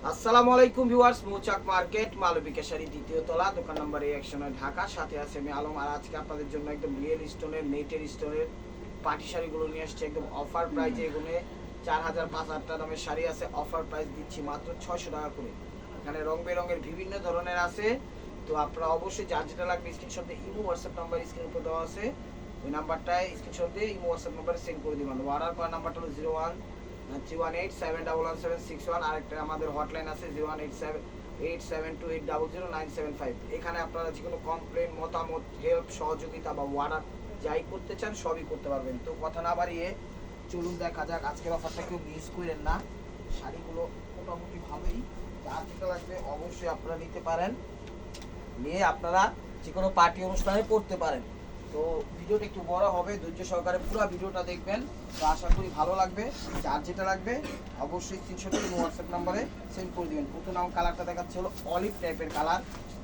আসসালামু আলাইকুম ভিউয়ার্স, মৌচাক মার্কেট মালবিকা শাড়ি দ্বিতীয় তলা, দোকান নম্বর A109 ঢাকা। সাথে আছে আমি আলম। আর আজকে আপনাদের জন্য একদম রিয়েল স্টোনের নেটের স্টোনের পাটি শাড়িগুলো নিয়ে আসছে একদম অফার প্রাইজে। এগুলো 4000 5000 টাকা দামের শাড়ি আছে, অফার প্রাইস দিচ্ছি মাত্র 600 টাকা করে। এখানে রং বেরঙের বিভিন্ন ধরনের আছে। তো আপনারা অবশ্যই যার যেটা লাগবে স্ক্রিনশট দিয়ে ইমো হোয়াটসঅ্যাপ নাম্বার স্ক্রিনের উপর দেওয়া আছে, ওই নাম্বারটায় স্ক্রিনশট দিয়ে ইমো হোয়াটসঅ্যাপ নাম্বারে সেন্ড করে দিবেন। অর্ডার করার নাম্বারটা হলো 013187111761। আরেকটা আমাদের হটলাইন আছে 018782800975। এখানে আপনারা যে কোনো কমপ্লেন, মতামত, হেল্প, সহযোগিতা বা অর্ডার যাই করতে চান সবই করতে পারবেন। তো কথা না বাড়িয়ে চলুন দেখা যাক আজকের অফারটা। কেউ মিস করেন না, শাড়িগুলো মোটামুটি ভাবেই যার যেটা লাগবে অবশ্যই আপনারা নিতে পারেন, নিয়ে আপনারা যে কোনো পার্টি অনুষ্ঠানে পড়তে পারেন। তো ভিডিওটা একটু বড় হবে, ধৈর্য সহকারে পুরো ভিডিওটা দেখবেন। তো আশা করি ভালো লাগবে। যার যেটা লাগবে অবশ্যই স্ক্রিনশট দিয়ে হোয়াটসঅ্যাপ নাম্বারে সেন্ড করে দিবেন। প্রথম আমার কালারটা দেখাচ্ছে হলো অলিভ টাইপের কালার।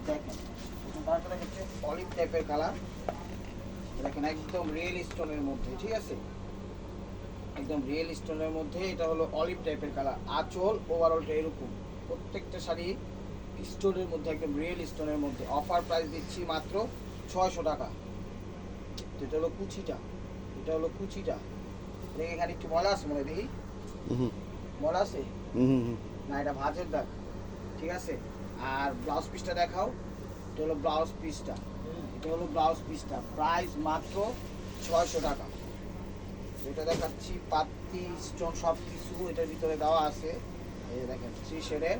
দেখেন প্রথম কালারটা দেখাচ্ছে অলিভ টাইপের কালার। দেখেন একদম রিয়েল স্টোনের মধ্যে, ঠিক আছে, একদম রিয়েল স্টোনের মধ্যে। এটা হলো অলিভ টাইপের কালার। আঁচল ওভারঅলটা এরকম, প্রত্যেকটা শাড়ি স্টোনের মধ্যে, একদম রিয়েল স্টোনের মধ্যে। অফার প্রাইস দিচ্ছি মাত্র 600 টাকা। এটা হলো কুচিটা, এটা হলো কুচিটা। দেখে এখানে একটু ময়লা আছে মনে হয়, দেখি ময়লা আছে না, এটা ভাঁজের দাগ, ঠিক আছে। আর ব্লাউজ পিসটা দেখাও। এটা হলো ব্লাউজ পিসটা, এটা হলো ব্লাউজ পিসটা। প্রাইস মাত্র 600 টাকা। এটা দেখাচ্ছি পাতি স্টোন সব কিছু এটার ভিতরে দেওয়া আছে। এই যে দেখেন 3 শেডের,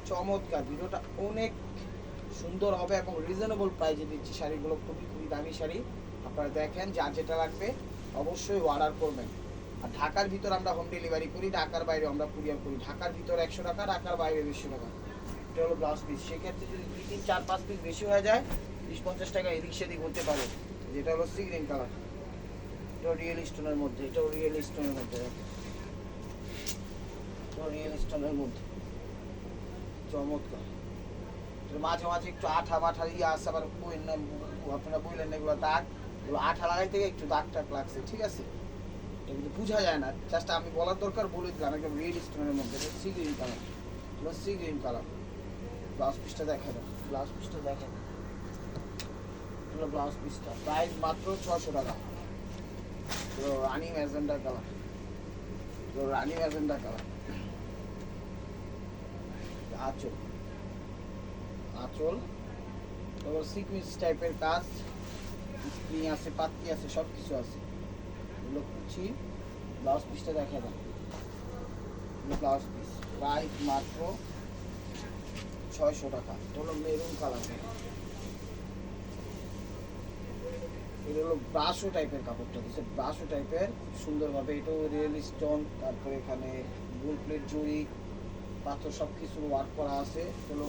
চমৎকার। ভিডিওটা অনেক সুন্দর হবে এবং রিজনেবল প্রাইসে দিচ্ছি শাড়িগুলো, খুবই খুবই দামি শাড়ি। আপনারা দেখেন, যার যেটা লাগবে অবশ্যই অর্ডার করবেন। আর ঢাকার ভিতর আমরা হোম ডেলিভারি করি, ঢাকার বাইরে আমরা কুরিয়ার করি। ঢাকার ভিতর 100 টাকা, ঢাকার বাইরে 200 টাকা। এটা হলো ব্লাউজ পিস। সেক্ষেত্রে যদি 2 3 4 5 পিস বেশি হয়ে যায় 20-50 টাকা এদিক সেদিক হতে পারে। যেটা হলো সি গ্রিন কালার, এটা রিয়েল স্টোনের মধ্যে, এটা রিয়েল স্টোনের মধ্যে, এটা রিয়েল স্টোনের মধ্যে, চমৎকার। মাঝে মাঝে একটু আঠা মাঠা ইয়ে আছে, আবার বইয়ের নাম আপনারা বললেন না এগুলো দাগ, এগুলো আঠা লাগাই থেকে একটু দাগ টাগ লাগছে, ঠিক আছে। এটা কিন্তু বোঝা যায় না, জাস্ট আমি বলার দরকার বলে দিলাম। একদম রেড স্টোনের মধ্যে, এটা সি গ্রিন কালার, এটা সি গ্রিন কালার। ব্লাউজ পিসটা দেখা দেন, ব্লাউজ পিসটা দেখেন, এগুলো ব্লাউজ পিসটা। প্রাইস মাত্র 600 টাকা। তো রানি ম্যাজেন্ডা কালার, তো রানি ম্যাজেন্ডা কালার। আঁচল, আঁচল তারপর সিকুয়েন্স টাইপের কাজ, স্প্রিং আছে, পাত্তি আছে, সব কিছু আছে। এগুলো কুচি। ব্লাউজ পিসটা দেখা দেন, ব্লাউজ পিস। প্রাইস মাত্র 600 টাকা। এটা হলো মেরুন কালার, এটা হলো ব্রাশো টাইপের কাপড়টা দিচ্ছে, ব্রাশো টাইপের, খুব সুন্দরভাবে। এটাও রিয়েল স্টোন, তারপরে এখানে গোল প্লেট জড়ি পাথর সব কিছু ওয়ার্ক করা আছে। হলো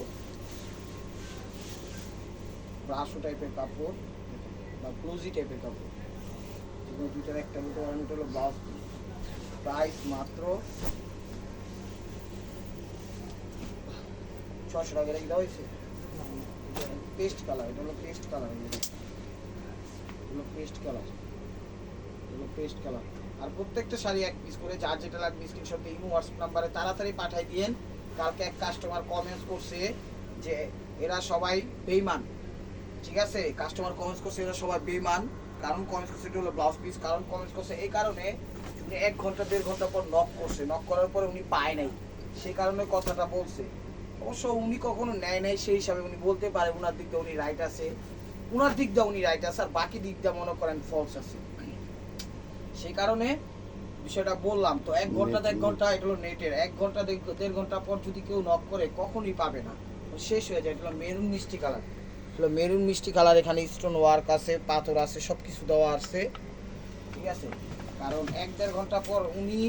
ব্রাশো টাইপের কাপড় বা ক্লোজি টাইপের কাপড়, যেগুলো দুইটার একটা মতো। এটা হলো ব্লাউজ পিস। প্রাইস মাত্র 600 টাকা। এটা হয়েছে পেস্ট কালার, এটা হলো পেস্ট কালার, এগুলো পেস্ট কালার, এগুলো পেস্ট কালার। আর প্রত্যেকটা শাড়ি এক পিস করে, যার যেটা লাগবে স্ক্রিনশট দিয়ে ইমো হোয়াটসঅ্যাপ নাম্বারে তাড়াতাড়ি পাঠাই দিয়েন। কালকে এক কাস্টমার কমেন্টস করছে যে এরা সবাই বেইমান, ঠিক আছে। কাস্টমার কমেন্টস করছে এরা সবাই বেইমান। কারণ কমেন্টস করছে এটা হলো ব্লাউজ পিস, কারণ কমেন্টস করছে এই কারণে উনি 1 ঘন্টা 1.5 ঘন্টা পর নক করছে, নক করার পরে উনি পায় নাই, সেই কারণে কথাটা বলছে। অবশ্য উনি কখনো নেয় নাই, সেই হিসাবে উনি বলতে পারে ওনার দিক দিয়ে উনি রাইট আছে, ওনার দিক দিয়ে উনি রাইট আছে, আর বাকি দিক দিয়ে মনে করেন ফলস আছে। সেই কারণে বিষয়টা বললাম। তো 1 ঘন্টা 1.5 ঘন্টা, এটা হলো নেটের। 1 ঘন্টা 1.5 ঘন্টা পর যদি কেউ নক করে কখনোই পাবে না, শেষ হয়ে যায়। এটা হলো মেরুন মিষ্টি কালার, হলো মেরুন মিষ্টি কালার। এখানে স্টোন ওয়ার্ক আছে, পাথর আছে, সব কিছু দেওয়া আছে, ঠিক আছে। কারণ 1-1.5 ঘন্টা পর উনি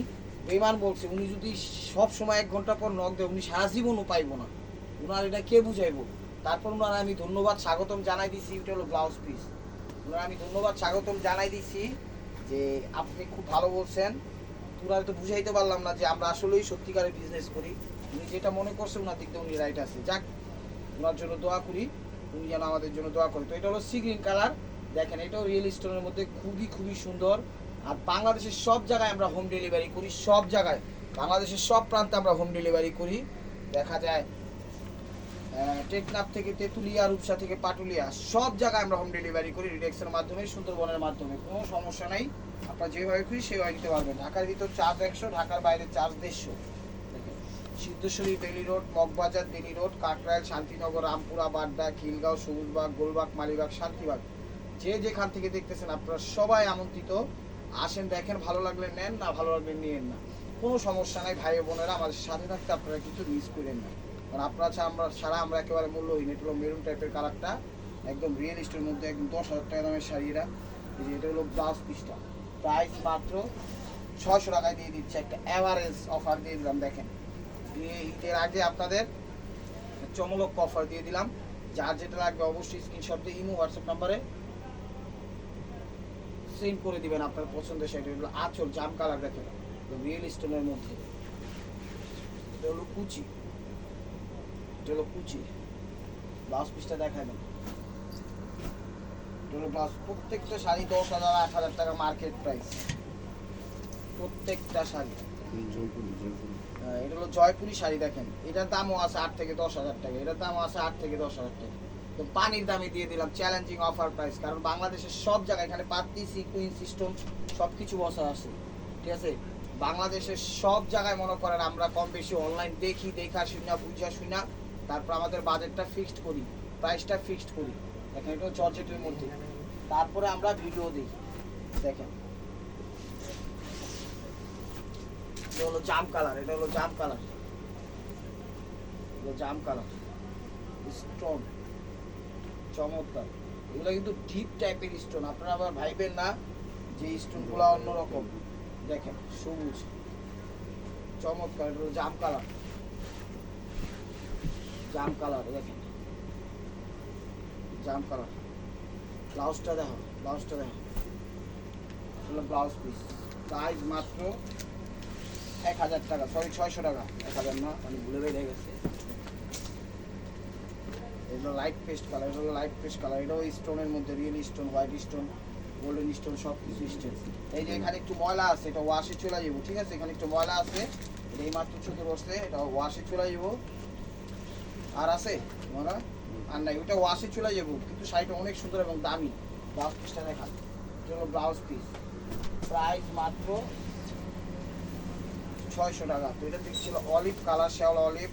বেমান বলছে, উনি যদি সব সময় 1 ঘন্টা পর নক দেয় উনি সারা জীবনও পাইবো না। ওনার এটা কে বুঝাইবো। তারপর ওনার আমি ধন্যবাদ স্বাগতম জানাই দিছি। এটা হলো ব্লাউজ পিস। ওনার আমি ধন্যবাদ স্বাগতম জানাই দিছি যে আপনি খুব ভালো বলছেন। ওনার তো বুঝাইতে পারলাম না যে আমরা আসলেই সত্যিকারের বিজনেস করি। উনি যেটা মনে করছে ওনার দিক দিয়ে উনি রাইট আছে। যাক, ওনার জন্য দোয়া করি, উনি যেন আমাদের জন্য দোয়া করে। তো এটা হলো সি গ্রিন কালার। দেখেন এটাও রিয়েল স্টোনের মধ্যে, খুবই খুবই সুন্দর। আর বাংলাদেশের সব জায়গায় আমরা হোম ডেলিভারি করি, সব জায়গায় বাংলাদেশের সব প্রান্তে আমরা হোম ডেলিভারি করি। দেখা যায় টেকনাফ থেকে তেঁতুলিয়া, রূপসা থেকে পাটুলিয়া, সব জায়গায় আমরা হোম ডেলিভারি করি রিডেক্সের মাধ্যমে, সুন্দরবনের মাধ্যমে। কোনো সমস্যা নেই, আপনারা যেভাবে খুশি সেভাবে নিতে পারবেন। ঢাকার ভিতর চার্জ 100, ঢাকার বাইরে চার্জ 150। সিদ্ধেশ্বরী, বেলি রোড, মগবাজার, বেলি রোড, কাকরাইল, শান্তিনগর, রামপুরা, বাড্ডা, খিলগাঁও, সবুজবাগ, গোলবাগ, মালিবাগ, শান্তিবাগ, যে যেখান থেকে দেখতেছেন আপনারা সবাই আমন্ত্রিত। আসেন, দেখেন, ভালো লাগলে নেন, না ভালো লাগলে নিয়েন না, কোনো সমস্যা নাই। ভাই বোনেরা, আমাদের সাথে থাকতে আপনারা কিছু মিস করেন না, কারণ আপনারা ছাড়া আমরা একেবারে মূল্যহীন। এটা হলো মেরুন টাইপের কালারটা, একদম রিয়েল স্টোরের মধ্যে, একদম 10,000 টাকা দামের শাড়ি এরা। এই যে এটা হলো ব্লাউজ পিসটা, প্রাইস মাত্র 600 টাকায় দিয়ে দিচ্ছে, একটা অ্যাভারেজ অফার দিয়ে দিলাম। দেখেন, ঈদের আগে আপনাদের চমলক অফার দিয়ে দিলাম। যার যেটা লাগবে অবশ্যই স্ক্রিনশট দিয়ে ইমো হোয়াটসঅ্যাপ নাম্বারে সেন্ড করে দিবেন আপনার পছন্দের শাড়ি। এগুলো আঁচল জাম কালার, দেখেন রিয়েল স্টোনের মধ্যে। এটা হলো কুচি, এটা হলো কুচি। ব্লাউজ পিসটা দেখায় দেন, এটা হলো ব্লাউজ। প্রত্যেকটা শাড়ি 10,000 8,000 টাকা মার্কেট প্রাইস, প্রত্যেকটা শাড়ি। এটা হলো জয়পুরি শাড়ি, দেখেন এটার দামও আছে 8 থেকে 10,000 টাকা, এটার দামও আছে 8 থেকে 10,000 টাকা। তো পানির দামে দিয়ে দিলাম চ্যালেঞ্জিং অফার প্রাইস, কারণ বাংলাদেশের সব জায়গায় এখানে পাতি, সিকুইন, সিস্টেম সব কিছু বসা আছে, ঠিক আছে। বাংলাদেশের সব জায়গায় মনে করেন আমরা কম বেশি অনলাইন দেখি, দেখা শুনা বুঝা শুনা তারপর আমাদের বাজেটটা ফিক্সড করি, প্রাইসটা ফিক্সড করি। দেখেন এটা জর্জেটের মধ্যে, তারপরে আমরা ভিডিও দিই। দেখেন এটা হলো জাম কালার, এটা হলো জাম কালার, এটা জাম কালার স্টোন, চমৎকার। এগুলো কিন্তু ডিপ টাইপের স্টোন, আপনারা আবার ভাইবেন না যে স্টোনগুলো অন্যরকম। দেখেন সবুজ, চমৎকার। এটা হলো জাম কালার, জাম কালার, দেখেন জাম কালার। ব্লাউজটা দেখো, ব্লাউজটা দেখো, হলো ব্লাউজ পিস। প্রাইস মাত্র 1,000 টাকা, সরি 600 টাকা, 1,000 না, মানে ভুলে বেরিয়ে গেছে। এগুলো লাইট পেস্ট কালার, এটা হলো লাইট পেস্ট কালার। এটাও স্টোনের মধ্যে, real stone, white stone, golden stone, সব কিছু স্টোন। এই যে এখানে একটু ময়লা আছে, এটা ওয়াশে চলে যাবো, ঠিক আছে। এখানে একটু ময়লা আছে, এটা এই মাত্র চোখে বসছে, এটা ওয়াশে চলে যাবো। আর আছে ময়লা? আর নাই, ওটা ওয়াশে চলে যাবো, কিন্তু শাড়িটা অনেক সুন্দর এবং দামি। ব্লাউজ পিসটা দেখা, এটা হলো ব্লাউজ পিস, প্রাইস মাত্র 600 টাকা। তো এটা দেখছিল অলিভ কালার, শ্যাওলা অলিভ,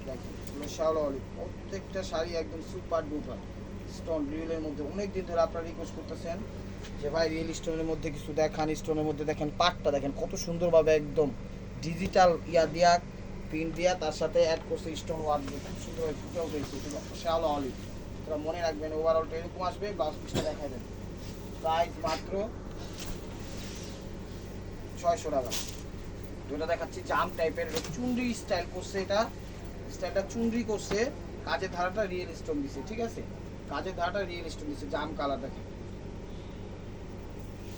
দেখেন শ্যাওলা অলিভ। প্রত্যেকটা শাড়ি একদম সুপার ডুপার স্টোন রিয়েলের মধ্যে। অনেক দিন ধরে আপনারা রিকোয়েস্ট করতেছেন যে ভাই রিয়েল স্টোনের মধ্যে কিছু দেখান, স্টোনের মধ্যে দেখেন পাটটা দেখেন কত সুন্দরভাবে একদম ডিজিটাল ইয়া দিয়া প্রিন্ট দিয়া, তার সাথে অ্যাড করছে স্টোন ওয়ার্ক দিয়ে, খুব সুন্দরভাবে ফুটেও পেয়েছে। শ্যাওলা অলিভ, তোরা মনে রাখবেন, ওভারঅলটা এরকম আসবে। ব্লাউজ পিসটা দেখাই দেন, প্রাইস মাত্র 600 টাকা। যেটা দেখাচ্ছি জাম টাইপের, চুনরি স্টাইল করছে, এটা স্টাইলটা চুনরি করছে, কাজের ধারাটা রিয়েল স্টোন দিছে, ঠিক আছে। কাজের ধারাটা রিয়েল স্টোন দিছে, জাম কালার দেখেন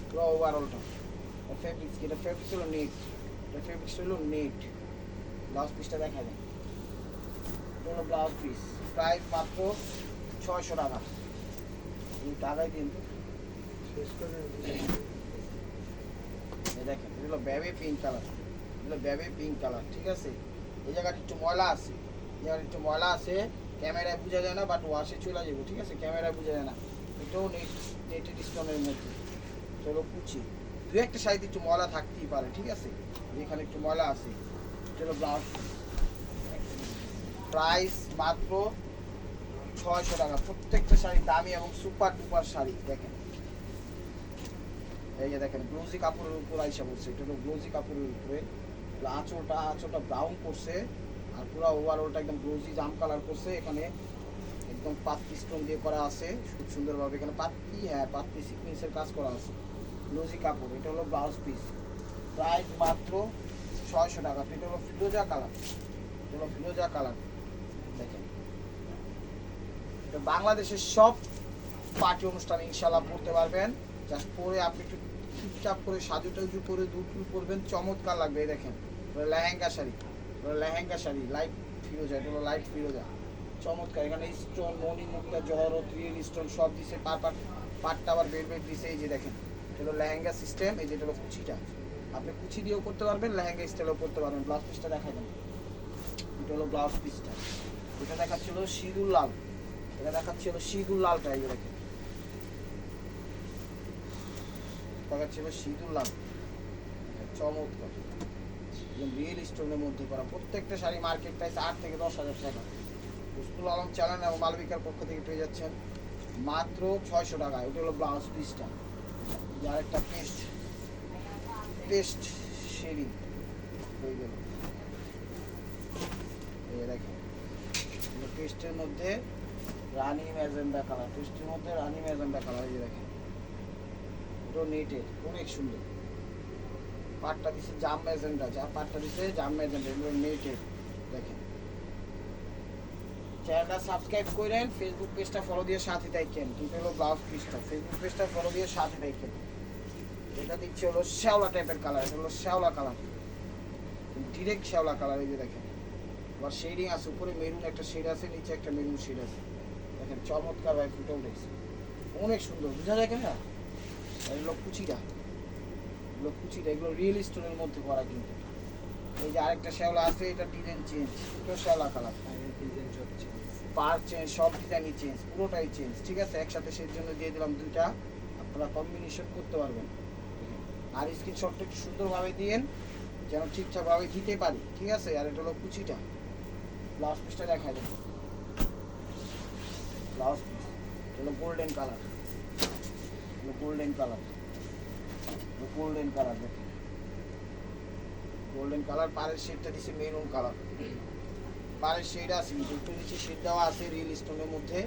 পুরো ওভারঅলটা। ফেব্রিক্স, এটা ফেব্রিক্স হলো নেট, এটা ফেব্রিক্স হলো নেট। ব্লাউজ পিসটা দেখা যায়, এটা হলো ব্লাউজ পিস, প্রাইস মাত্র 600 টাকা। এই টাকায় দিন শেষ করে দেখেন, এগুলো বেবি পিঙ্ক কালার, এগুলো বেবি পিঙ্ক কালার, ঠিক আছে। এই জায়গাটা একটু ময়লা আছে, এই জায়গাটা একটু ময়লা আছে, ক্যামেরায় বোঝা যায় না, বাট ওয়াশে চলে যাবো, ঠিক আছে। ক্যামেরায় বোঝা যায় না, এটাও নেটেড স্টোনের মধ্যে। চলো কুচি, দু একটা শাড়িতে একটু ময়লা থাকতেই পারে, ঠিক আছে। এখানে একটু ময়লা আছে। চলো ব্লাউজ, প্রাইস মাত্র 600 টাকা। প্রত্যেকটা শাড়ি দামি এবং সুপার ডুপার শাড়ি। দেখেন এই যে দেখেন গ্লোজি কাপড়ের উপর আইসা পড়ছে, এটা হলো গ্লোজি কাপড়ের উপরে। আঁচলটা ব্রাউন করছে, আর পুরো ওভারঅলটা একদম গ্লোজি জাম কালার করছে। এখানে একদম পাত্তি স্টোন দিয়ে করা আছে খুব সুন্দরভাবে, এখানে পাত্তি, হ্যাঁ পাত্তি সিকুয়েন্সের কাজ করা আছে, গ্লোজি কাপড়। এটা হলো ব্লাউজ পিস, প্রাইস মাত্র 600 টাকা। এটা হলো ফিরোজা কালার, এটা হলো ফিরোজা কালার। দেখেন এটা বাংলাদেশের সব পার্টি অনুষ্ঠানে ইনশাল্লাহ পড়তে পারবেন। জাস্ট পরে আপনি একটু চুপচাপ করে সাজু টাজু করে দুধ পরবেন, চমৎকার লাগবে। এই দেখেন লেহেঙ্গা শাড়ি, লেহেঙ্গা শাড়ি লাইট ফিরোজা, এটা হলো লাইট ফিরোজা, চমৎকার। এখানে স্টোন, মণি, মুক্তা, জহরত, রিয়েল স্টোন সব দিছে, পাটটা আবার বেলভেট দিছে। এই যে দেখেন এটা হলো লেহেঙ্গা সিস্টেম। এই যে এটা হলো কুচিটা, আপনি কুচি দিয়েও করতে পারবেন, লেহেঙ্গা স্টাইলেও করতে পারবেন। ব্লাউজ পিসটা দেখা দেন, হলো ব্লাউজ পিসটা। এটা দেখাচ্ছিল সিঁদুর লাল, এটা দেখাচ্ছিল সিঁদুর লালটা, এই দেখেন দেখাচ্ছিল সিঁদুর লাল, চমৎকার রিয়েল স্টোনের মধ্যে করা। প্রত্যেকটা শাড়ি মার্কেট প্রাইস 8 থেকে 10,000 টাকা। রুস্তুল আলম চ্যানেল এবং মালবিকার পক্ষ থেকে পেয়ে যাচ্ছেন মাত্র 600 টাকায়। ওটা হলো ব্লাউজ পিসটা। যার একটা পেস্ট শেডিং হয়ে গেল, এই দেখেন পেস্টের মধ্যে রানি ম্যাজেন্ডা কালার, পেস্টের মধ্যে রানি ম্যাজেন্ডা কালার, এই দেখেন ওটা নেটের অনেক সুন্দর। পাটটা দিচ্ছে জাম ম্যাজেন্ডা, যা পাটটা দিচ্ছে জাম ম্যাজেন্ডা, এগুলো নেটের। দেখেন চ্যানেলটা সাবস্ক্রাইব করেন, ফেসবুক পেজটা ফলো দিয়ে সাথে থাকেন। দুটো হলো ব্লাউজ পিসটা, ফেসবুক পেজটা ফলো দিয়ে সাথে থাকেন। এটা দিচ্ছে হলো শ্যাওলা টাইপের কালার, এটা হলো শ্যাওলা কালার, ডিরেক্ট শ্যাওলা কালার। এই যে দেখেন আবার শেডিং আছে, উপরে মেরুন একটা শেড আছে, নিচে একটা মেরুন শেড আছে। দেখেন চমৎকার ভাই ফুটে উঠেছে, অনেক সুন্দর বোঝা যায় কেন। এগুলো কুচিটা, এগুলো কুচিটা, এগুলো রিয়েল স্টোনের মধ্যে করা কিন্তু। এই যে আরেকটা শ্যাওলা আছে, এটা ডিজাইন চেঞ্জ, এটাও শ্যাওলা কালার, পার চেঞ্জ, সব ডিজাইনই চেঞ্জ, পুরোটাই চেঞ্জ। ঠিক আছে, একসাথে সেই জন্য দিয়ে দিলাম দুইটা, আপনারা কম্বিনেশন করতে পারবেন। আর স্ক্রিনশটটা একটু সুন্দরভাবে দিয়েন যেন ঠিকঠাকভাবে দিতে পারি। ঠিক আছে, আর এটা হলো কুচিটা। ব্লাউজ পিসটা দেখাই দেবো, ব্লাউজ পিস হলো golden colour, golden colour, golden colour. দেখেন গোল্ডেন কালার, পাড়ের শেডটা দিচ্ছে মেরুন কালার, পাড়ের শেড আছে কিন্তু একটু নিচে শেড দেওয়া আছে রিয়েল স্টোনের মধ্যে,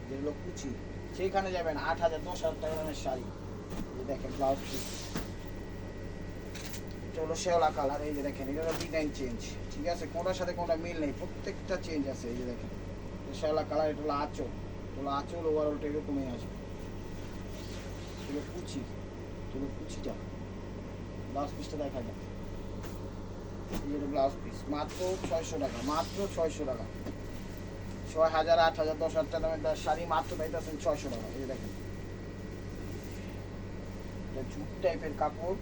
যেগুলো কুচি। সেইখানে যাবেন 8,000 10,000 টাকা দামের শাড়ি। দেখেন ব্লাউজ পিস, এটা হলো শ্যাওলা কালার। এই যে দেখেন এটা হলো ডিজাইন চেঞ্জ। ঠিক আছে, কোনটার সাথে কোনটা মিল নেই, প্রত্যেকটা চেঞ্জ আছে। এই যে দেখেন শ্যাওলা কালার, এটা হলো আঁচল, এটা হলো আঁচল, ওভারঅলটা এরকমই আসবে। এগুলো কুচি, এগুলো কুচিটা। ব্লাউজ পিসটা দেখা যায়, এটা ব্লাউজ পিস মাত্র 600 টাকা, মাত্র 600 টাকা। 6,000 8,000 10,000 টাকা দামের শাড়ি মাত্র পাইতেছেন 600 টাকা। এই দেখেন এটা জুট টাইপের কাপড়।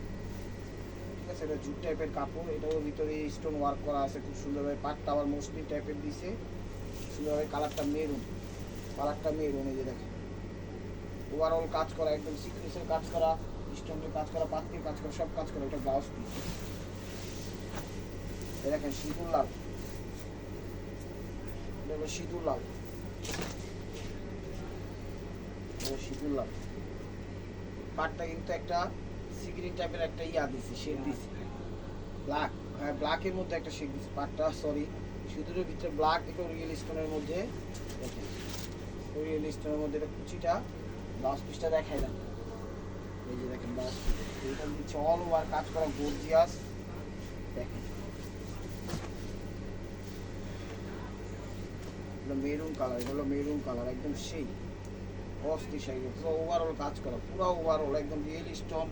ঠিক আছে, এটা জুট টাইপের কাপড়, এটার ভিতরে স্টোন ওয়ার্ক করা আছে খুব সুন্দরভাবে। পাটটা আবার মসলিন টাইপের দিছে সুন্দরভাবে, কালারটা মেরুন, কালারটা মেরুন। এই যে দেখেন ওভারঅল কাজ করা, একদম সিকোয়েন্সের কাজ করা, স্টোনের কাজ করা, পাত্তির কাজ করা, সব কাজ করা। এটা ব্লাউজ পিস। এই দেখেন সিঁদুর লাল, এটা হলো সিঁদুর লাল, সিঁদুর লাল। পাটটা কিন্তু একটা সিগ্রিন টাইপের একটা ইয়া দিছে, শেড দিছে ব্ল্যাক, হ্যাঁ ব্ল্যাকের মধ্যে একটা শেড দিছে পাটটা, সরি সিঁদুরের ভিতরে ব্ল্যাক। এটা রিয়েল স্টোনের মধ্যে, দেখেন রিয়েল স্টোনের মধ্যে এটা কুচিটা। ব্লাউজ পিসটা দেখাই না, এই যে দেখেন ব্লাউজ পিস, এটা দিচ্ছে অল ওভার কাজ করা গর্জিয়াস। দেখেন এটা মেরুন কালার, এটা হলো মেরুন কালার, একদম সেই অস্থি শাড়ি, পুরো ওভারঅল কাজ করা, পুরো ওভারঅল একদম রিয়েল স্টোন।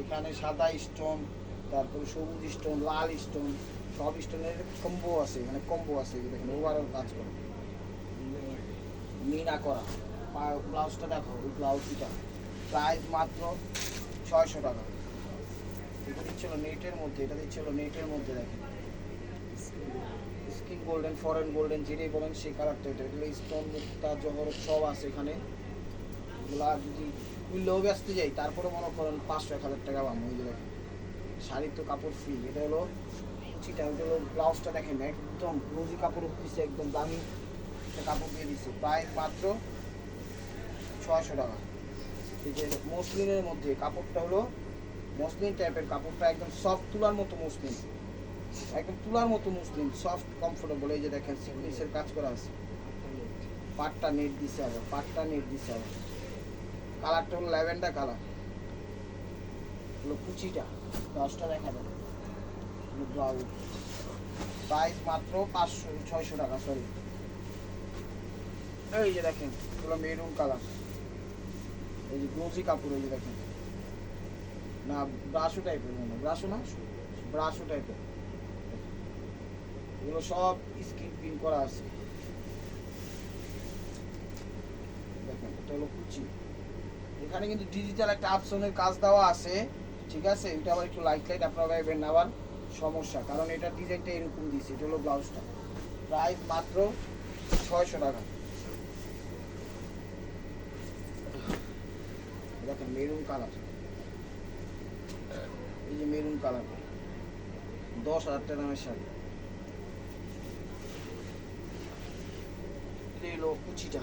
এখানে সাদা স্টোন, তারপরে সবুজ স্টোন, লাল স্টোন, সব স্টোনের কম্বো আছে, মানে কম্বো আছে। দেখেন ওভারঅল কাজ করা, মিনা করা। ব্লাউজটা দেখো, ওই ব্লাউজটা প্রাইস মাত্র 600 টাকা। এটা দিচ্ছিল নেটের মধ্যে, এটা দিচ্ছিল নেটের মধ্যে। দেখেন স্কিন গোল্ডেন, ফরেন গোল্ডেন, যেটাই বলেন সেই কালারটা। এটা এগুলো স্টোন মুক্তা জহর সব আছে এখানে। এগুলো যদি মূল্যও ব্যস্ত যাই তারপরে মনে করেন 500-1000 টাকা পাবো। ওই যে দেখেন শাড়ির তো কাপড় ফ্রি। এটা হলো কুচিটা, ওইটা হলো ব্লাউজটা। দেখেন একদম রোজি কাপড় দিচ্ছে, একদম দামি একটা কাপড় দিয়ে দিচ্ছে। প্রাইস মাত্র 600 টাকা। এই যে মসলিনের মধ্যে কাপড়টা হলো মসলিন টাইপের, কাপড়টা একদম সফট, তুলার মতো মসলিন, একদম তুলার মতো মসলিন, সফট কমফোর্টেবল। এই যে দেখেন সিকোয়েন্সের কাজ করা আছে, পাটটা নেট দিছে, আবার পাটটা নেট দিছে। আবার কালারটা হলো ল্যাভেন্ডার কালার, হলো কুচিটা। ব্লাউজটা দেখা যাবে, ব্লাউজ প্রাইস মাত্র 500-600 টাকা, সরি। এই যে দেখেন এগুলো মেরুন কালার, এই যে গ্লোজি কাপড়। এই যে দেখেন না ব্রাশো টাইপের, মনে ব্রাশো না, ব্রাশো টাইপের। এগুলো সব স্ক্রিন প্রিন্ট করা আছে। দেখেন এটা হলো কুচি, এখানে কিন্তু ডিজিটাল একটা অপশনের কাজ দেওয়া আছে। ঠিক আছে, এটা আবার একটু লাইট লাইট আপনারা পাইবেন না আবার সমস্যা, কারণ এটা ডিজাইনটা এরকম দিচ্ছে। এটা হলো ব্লাউজটা, প্রাইস মাত্র 600 টাকা। দেখেন মেরুন কালার, এই যে মেরুন কালার, 10,000 টাকা দামের শাড়ি। এলো কুচিটা,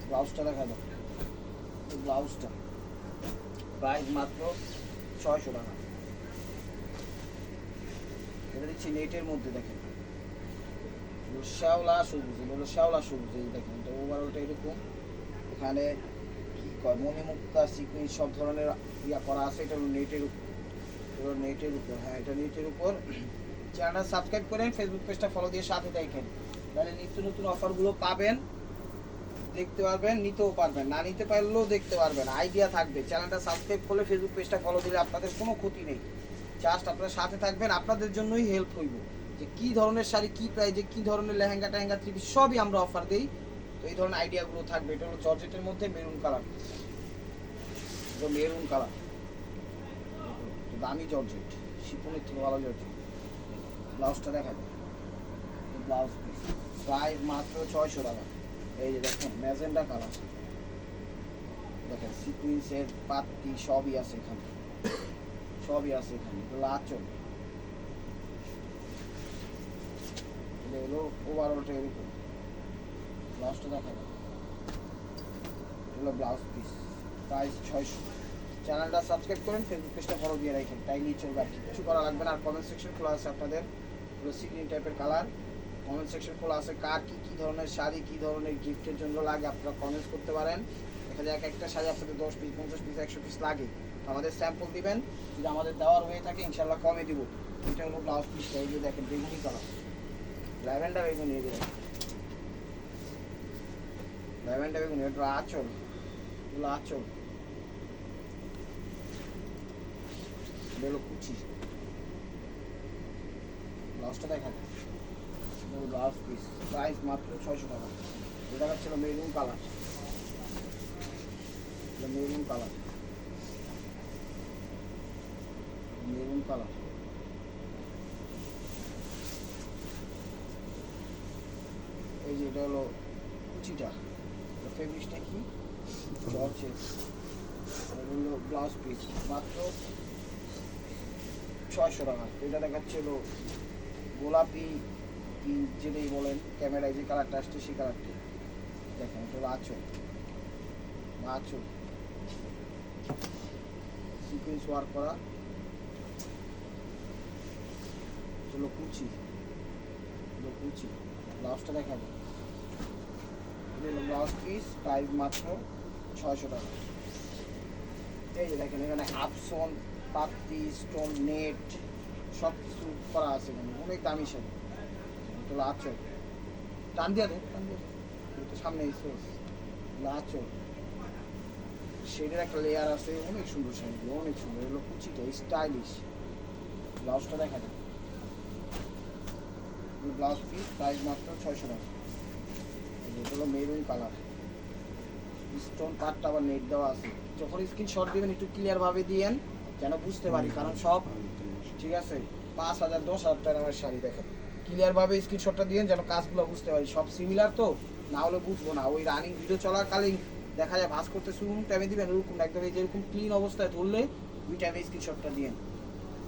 ব্লাউজটা দেখা যাক, ব্লাউজটা প্রাইস মাত্র 600 টাকা। এটা দিচ্ছি নেটের মধ্যে, দেখেন শ্যাওলা সবুজ, হলো শ্যাওলা সবুজ, এই দেখেন এটা ওভারঅলটা এরকম। এখানে কি কয় মণিমুক্তা সিকুইন সব ধরনের ইয়া করা আছে। এটা হলো নেটের উপর, এটা নেটের উপর, হ্যাঁ এটা নেটের উপর। চ্যানেলটা সাবস্ক্রাইব করেন, ফেসবুক পেজটা ফলো দিয়ে সাথে দেখেন, তাহলে নিত্য নতুন অফারগুলো পাবেন, দেখতে পারবেন, নিতেও পারবেন, না নিতে পারলেও দেখতে পারবেন, আইডিয়া থাকবে। চ্যানেলটা সাবস্ক্রাইব করলে ফেসবুক পেজটা ফলো দিলে আপনাদের কোনো ক্ষতি নেই, জাস্ট আপনারা সাথে থাকবেন, আপনাদের জন্যই হেল্প হইব যে কী ধরনের শাড়ি কী প্রাইজে, কী ধরনের লেহেঙ্গা টেহেঙ্গা থ্রি পিস সবই আমরা অফার দিই। তো এই ধরনের আইডিয়াগুলো থাকবে। এটা হলো জর্জেটের মধ্যে মেরুন কালার, এটা মেরুন কালার, দামি জর্জেট, শিফনের থেকে ভালো জর্জেট। ব্লাউজটা দেখা যায়, ব্লাউজ পিস প্রাইস মাত্র 600 টাকা। এই যে দেখেন ম্যাজেন্ডা কালার, দেখেন সিকুয়েন্সের পাত্তি সবই আছে এখানে, সবই আছে এখানে। লাচন, এটা হলো ওভারঅলটা এরকম, ব্লাউজটা দেখা যায়, হলো ব্লাউজ পিস প্রাইস 600। চ্যানেলটা সাবস্ক্রাইব করেন, ফেসবুক পেজটা ফলো দিয়ে রাখেন, তাইলেই চলবে, আর কিছু করা লাগবে না। আর কমেন্ট সেকশন খোলা আছে আপনাদের, পুরো সিগ্রিন টাইপের কালার, কমেন্ট সেকশন খোলা আছে। কার কী কী ধরনের শাড়ি, কী ধরনের গিফটের জন্য লাগে আপনারা কমেন্টস করতে পারেন। দেখা যায় এক একটা শাড়ি আপনাদের 10 পিস 50 পিস 100 পিস লাগে, তো আমাদের স্যাম্পল দিবেন, যদি আমাদের দেওয়ার হয়ে থাকে ইনশাল্লাহ কমে দিব। এটা হলো ব্লাউজ পিসটা, এই যে দেখেন বেগুনি কালার, ল্যাভেন্ডার বেগুনি, এই যে দেখেন ল্যাভেন্ডার বেগুনি। এটা আঁচল, এগুলো আঁচল, এটা হলো কুচি, ব্লাউজটা দেখা যায়, ব্লাউজ পিস প্রাইস মাত্র 600 টাকা। এটা হচ্ছে maroon colour, maroon colour, maroon colour. এই যে এটা হলো কুচিটা, ফেব্রিকটা কি জর্জেট, হলো ব্লাউজ পিস মাত্র 600 টাকা। এটা দেখাচ্ছে হলো গোলাপি, যেটাই বলেন ক্যামেরায় যে কালারটা আসছে সেই কালারটি, দেখেন এটা হলো আঁচল, আঁচল সিকুয়েন্স ওয়ার্ক করা, হলো কুচি, হলো কুচি। ব্লাউজটা দেখা যায়, এটা হলো ব্লাউজ পিস প্রাইস মাত্র 600 টাকা। এই যে দেখেন এখানে আপসন পাত্তি স্টোন নেট সব কিছু করা আছে, এখানে অনেক দামি শাড়ি। এটা হলো আঁচল, টান দিয়া দেয়, টান দিয়া তো সামনে আঁচল, শেডের একটা লেয়ার আছে, অনেক সুন্দর শাড়িগুলো, অনেক সুন্দর। এগুলো কুচিটা স্টাইলিশ, ব্লাউজটা দেখা যায়, ব্লাউজ পিস প্রাইস মাত্র 600 টাকা। এটা হলো মেরুন কালার, স্টোন পাটটা আবার নেট দেওয়া আছে। যখন স্ক্রিনশট দিবেন একটু ক্লিয়ারভাবে দিয়েন যেন বুঝতে পারি, কারণ সব ঠিক আছে 5,000 10,000 টাকা আমার শাড়ি, দেখেন ক্লিয়ারভাবে স্ক্রিনশটটা দিয়েন যেন কাজগুলো বুঝতে পারি, সব সিমিলার তো, না হলে বুঝবো না। ওই রানিং ভিডিও চলাকালীন দেখা যায় ভাঁজ করতে শুরু টাইমে দিবেন, ওরকম একদম এই যেরকম ক্লিন অবস্থায় ধরলে ওই টাইমে স্ক্রিনশটটা দিয়েন।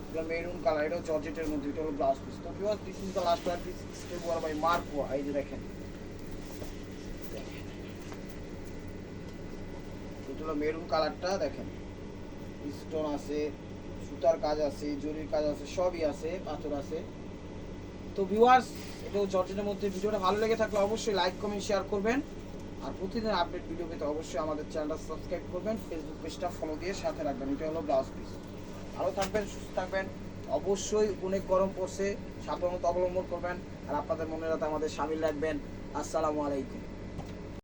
এটা মেরুন কালার, এটাও জর্জেটের মধ্যে, এটা হলো ব্লাউজ পিস। তো viewers, this is the last one piece step wear by Marco. এই যে দেখেন এটা হলো মেরুন কালারটা, দেখেন স্টোন আছে, সুতার কাজ আছে, জরির কাজ আছে, সবই আছে, পাথর আছে। তো ভিউয়ার্স, এটাও জর্জেটের মধ্যে। ভিডিওটা ভালো লেগে থাকলে অবশ্যই লাইক কমেন্ট শেয়ার করবেন, আর প্রতিদিন আপডেট ভিডিও পেতে অবশ্যই আমাদের চ্যানেলটা সাবস্ক্রাইব করবেন, ফেসবুক পেজটা ফলো দিয়ে সাথে রাখবেন। এটা হলো ব্লাউজ পিস। ভালো থাকবেন, সুস্থ থাকবেন, অবশ্যই অনেক গরম পড়ছে, সাবধানতা অবলম্বন করবেন, আর আপনাদের মনে রাখতে আমাদের সামিল রাখবেন। আসসালামু আলাইকুম।